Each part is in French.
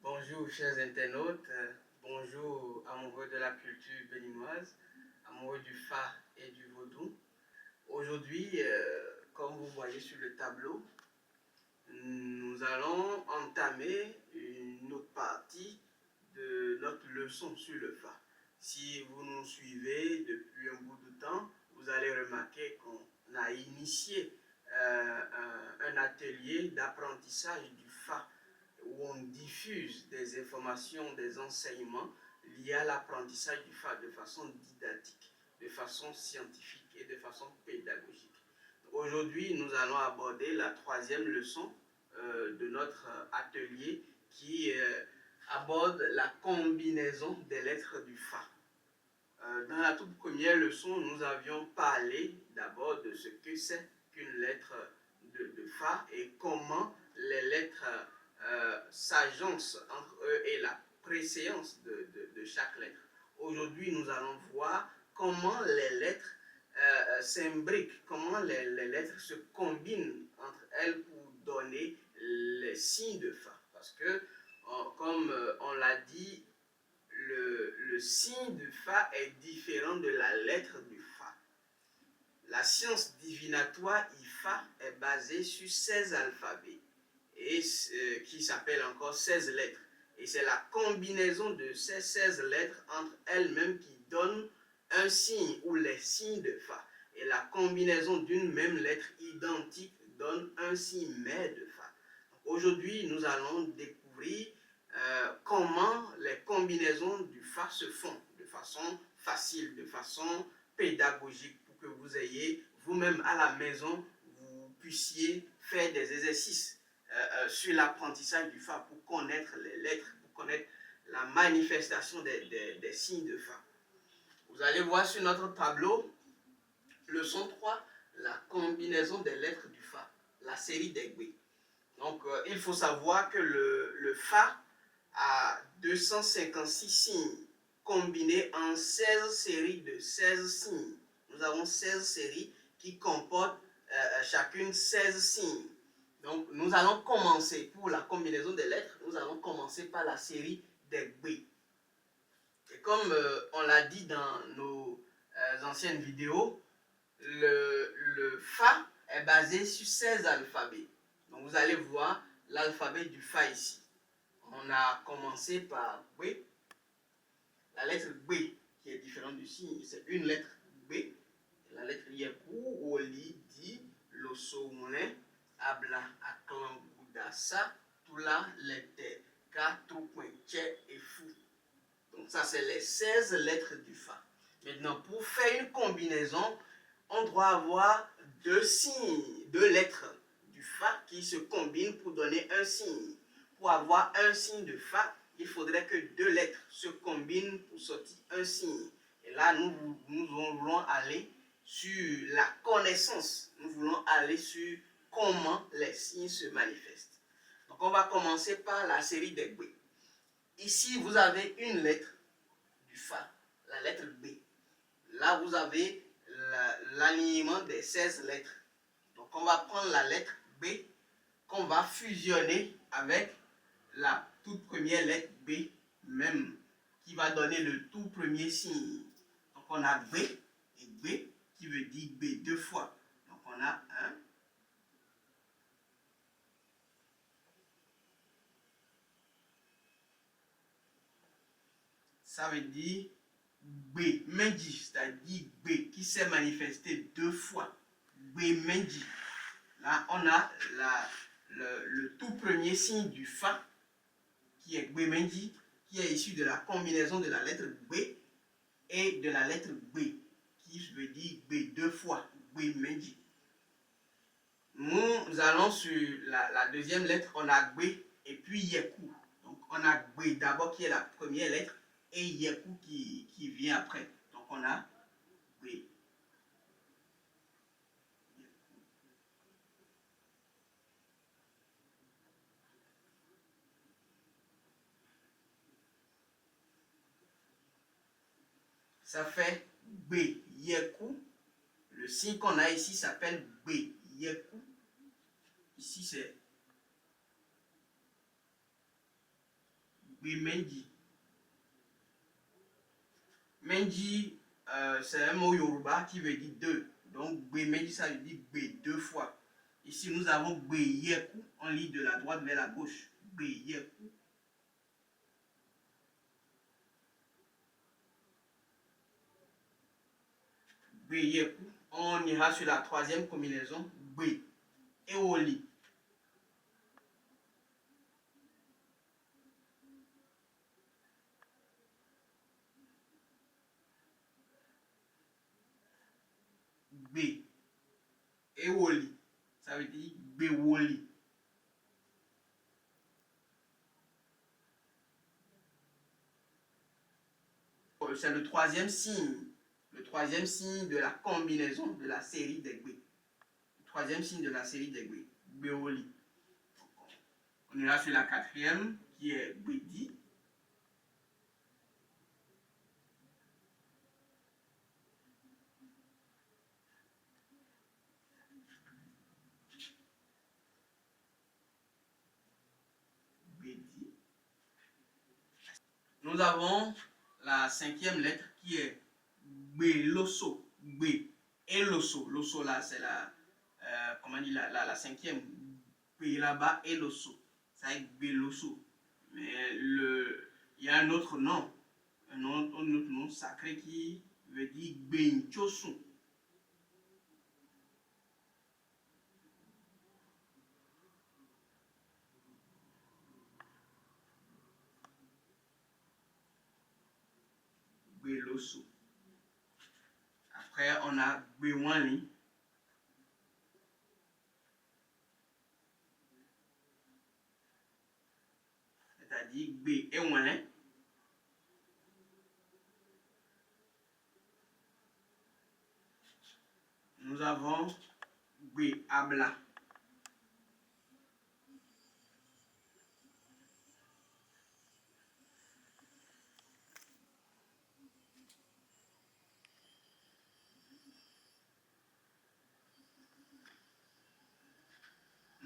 Bonjour chers internautes, bonjour amoureux de la culture béninoise, amoureux du Fa et du Vaudou. Aujourd'hui, comme vous voyez sur le tableau, nous allons entamer une autre partie de notre leçon sur le Fa. Si vous nous suivez depuis un bout de temps, vous allez remarquer qu'on a initié un atelier d'apprentissage du Fa, où on diffuse des informations, des enseignements liés à l'apprentissage du Fa de façon didactique, de façon scientifique et de façon pédagogique. Aujourd'hui, nous allons aborder la troisième leçon de notre atelier qui aborde la combinaison des lettres du Fa. Dans la toute première leçon, nous avions parlé d'abord de ce que c'est qu'une lettre de Fa et comment les lettres s'agencent entre eux et la préséance de chaque lettre. Aujourd'hui, nous allons voir comment les lettres s'imbriquent, comment les lettres se combinent entre elles pour donner les signes de Fa. Parce que, comme on l'a dit, le signe du Fa est différent de la lettre du Fa. La science divinatoire IFA est basée sur 16 alphabets et qui s'appelle encore 16 lettres. Et c'est la combinaison de ces 16 lettres entre elles-mêmes qui donne un signe ou les signes de Fa. Et la combinaison d'une même lettre identique donne un signe mère de Fa. Aujourd'hui, nous allons découvrir comment les combinaisons du Fa se font de façon facile, de façon pédagogique, pour que vous ayez vous-même à la maison, vous puissiez faire des exercices sur l'apprentissage du Fa pour connaître les lettres, pour connaître la manifestation des signes de Fa. Vous allez voir sur notre tableau, leçon 3, la combinaison des lettres du Fa, la série des Gbe. Donc, il faut savoir que le Fa a 256 signes combinés en 16 séries de 16 signes. Nous avons 16 séries qui comportent chacune 16 signes. Donc, nous allons commencer, pour la combinaison des lettres, nous allons commencer par la série des Gbe. Et comme on l'a dit dans nos anciennes vidéos, le Fa est basé sur 16 alphabets. Donc, vous allez voir l'alphabet du Fa ici. On a commencé par Gbe. La lettre Gbe, qui est différente du signe, c'est une lettre Gbe. La lettre Yekou, Oli, Di, Loso, Mounen, Abla, Aklan, Goudassa, Tula, Lete, Ka, Troupoin, Tche et Fou. Donc ça, c'est les 16 lettres du Fa. Maintenant, pour faire une combinaison, on doit avoir deux signes, deux lettres du Fa qui se combinent pour donner un signe. Pour avoir un signe de Fa, il faudrait que deux lettres se combinent pour sortir un signe. Et là, nous voulons aller sur la connaissance. Nous voulons aller sur comment les signes se manifestent. Donc, on va commencer par la série des Gbe. Ici, vous avez une lettre du Fa, la lettre B. Là, vous avez l'alignement des 16 lettres. Donc, on va prendre la lettre B qu'on va fusionner avec la toute première lettre B même, qui va donner le tout premier signe. Donc, on a B et B qui veut dire B deux fois. Donc, on a un. Ça veut dire B Menji, c'est-à-dire B qui s'est manifesté deux fois. B Menji. Là, on a le tout premier signe du Fa, qui est Gbe Menji, qui est issu de la combinaison de la lettre B et de la lettre B, qui veut dire B deux fois, Gbe Menji. Nous allons sur la deuxième lettre, on a Gbe et puis Yekou. Donc, on a Gbe d'abord qui est la première lettre et Yekou qui vient après. Donc, on a Gbe. ça fait B, Yeku. Le signe qu'on a ici s'appelle B, Yeku. Ici, c'est B, Menji. Menji, c'est un mot Yoruba qui veut dire deux. Donc, B, Menji, ça veut dire B deux fois. Ici, nous avons B, Yeku. On lit de la droite vers la gauche. B, Yeku. B, Yeku. On ira sur la troisième combinaison. B, Eoli. B, Ewoli. Ça veut dire Bewoli. C'est le troisième signe. Le troisième signe de la combinaison de la série des B. Le troisième signe de la série des B. Bewoli. On ira sur la quatrième qui est Bedi. Nous avons la cinquième lettre qui est Beloso. B et Loso. Loso là, c'est la, comment dire, la cinquième. B là-bas et Loso. Ça va être Beloso. Mais il y a un autre nom. Un autre nom sacré qui veut dire Benchosu. Beloso. Après, on a Bewani. C'est-à-dire B et Wani. Nous avons B Abla.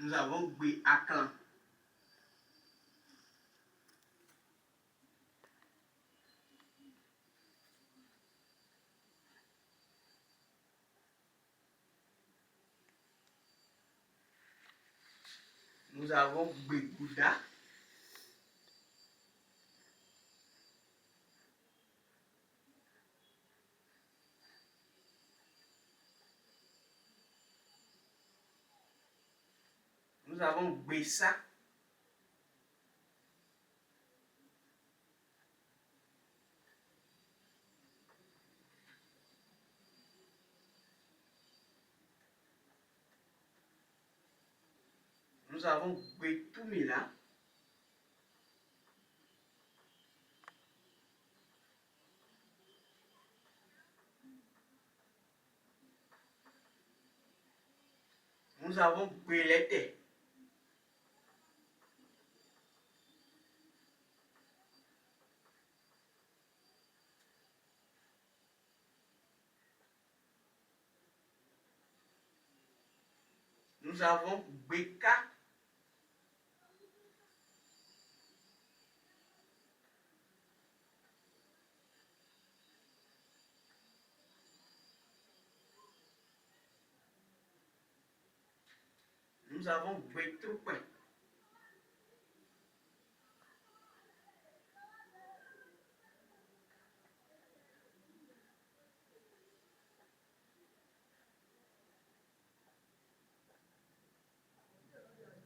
Nous avons B Aklan. Nous avons B Gouda. Nous avons Bessa. Nous avons Betumila. Nous avons Belete. Nous avons Beka. Nous avons Betroupe.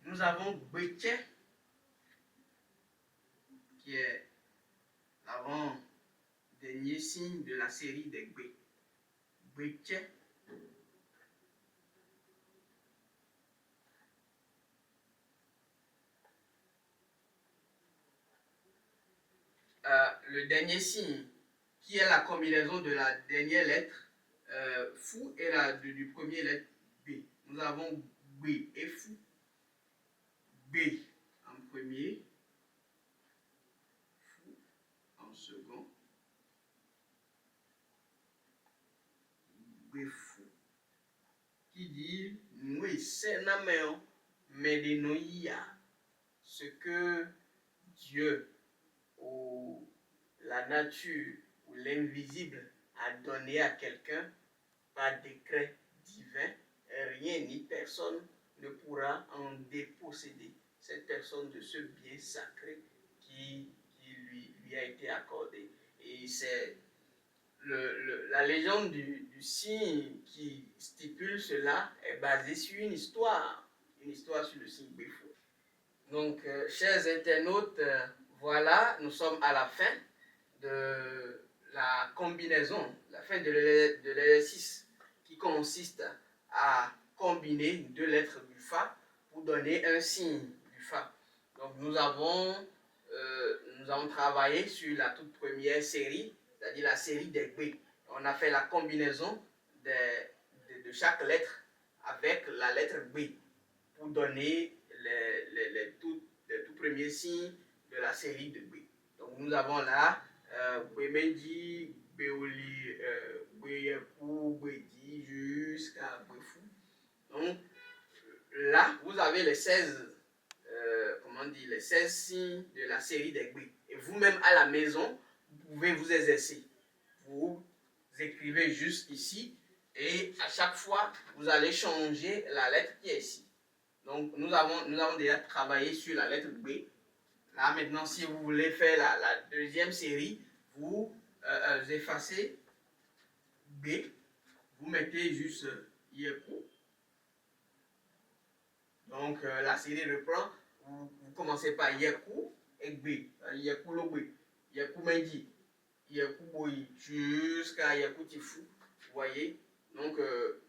Nous avons Beche, qui est l'avant-dernier signe de la série des B. Beche. Le dernier signe, qui est la combinaison de la dernière lettre Fou et du premier lettre B. Nous avons B et Fou. B en premier, Fou en second. Befou, qui dit nous c'est naméon médénoïa, ce que Dieu ou la nature ou l'invisible a donné à quelqu'un par décret divin, rien ni personne ne pourra en déposséder cette personne de ce bien sacré qui lui a été accordé. Et c'est la légende du signe qui stipule cela est basée sur une histoire sur le signe Befou. Donc, chers internautes, voilà, nous sommes à la fin de la combinaison, la fin de l'exercice qui consiste à combiner deux lettres du Fa pour donner un signe du Fa. Donc, nous avons travaillé sur la toute première série, c'est-à-dire la série des B. On a fait la combinaison de chaque lettre avec la lettre B pour donner les tout premiers signes de la série de B. Donc nous avons là Bemenji, Beoli, Beyekou, Bedi jusqu'à Befou. Donc là, vous avez les 16 les 16 signes de la série des B. Et vous-même à la maison, vous pouvez vous exercer. Vous écrivez juste ici et à chaque fois, vous allez changer la lettre qui est ici. Donc, nous avons déjà travaillé sur la lettre B. Là, maintenant, si vous voulez faire la deuxième série, vous effacez B. Vous mettez juste Yekou. Donc, la série reprend. Vous commencez par Yekou et B. Yekou le B. Yekou Menji. Yekou Boyi. Jusqu'à Yekou Tifou. Vous voyez? Donc,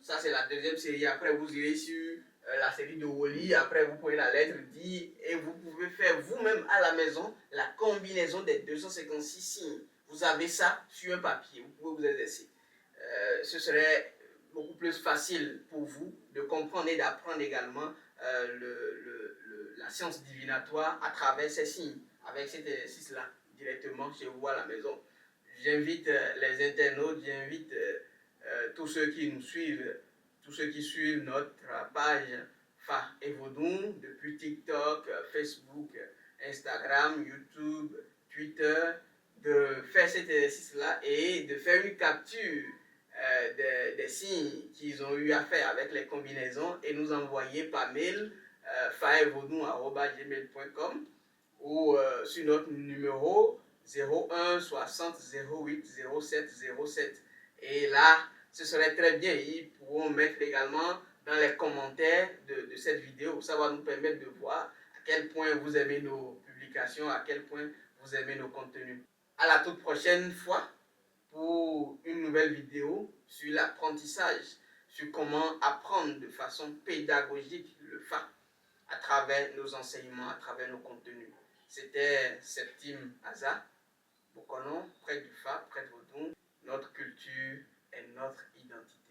ça, c'est la deuxième série. Après, vous irez sur la série de Woli. Après, vous prenez la lettre D et vous pouvez faire vous-même à la maison la combinaison des 256 signes. Vous avez ça sur un papier. Vous pouvez vous exercer. Ce serait beaucoup plus facile pour vous de comprendre et d'apprendre également la science divinatoire à travers ces signes, avec cet exercice-là, directement chez vous à la maison. J'invite les internautes, j'invite tous ceux qui nous suivent, tous ceux qui suivent notre page Fa et Vodou depuis TikTok, Facebook, Instagram, YouTube, Twitter, de faire cet exercice-là et de faire une capture des signes qu'ils ont eu à faire avec les combinaisons et nous envoyer par mail faevodou@gmail.com ou sur notre numéro 01 60 08 07 07. Et là, ce serait très bien. Ils pourront mettre également dans les commentaires de cette vidéo. Ça va nous permettre de voir à quel point vous aimez nos publications, à quel point vous aimez nos contenus. À la toute prochaine fois pour une nouvelle vidéo sur l'apprentissage, sur comment apprendre de façon pédagogique le Fa à travers nos enseignements, à travers nos contenus. C'était Septime Aza, Bokonon, prêtre du Fa, prêtre Vodou, notre culture et notre identité.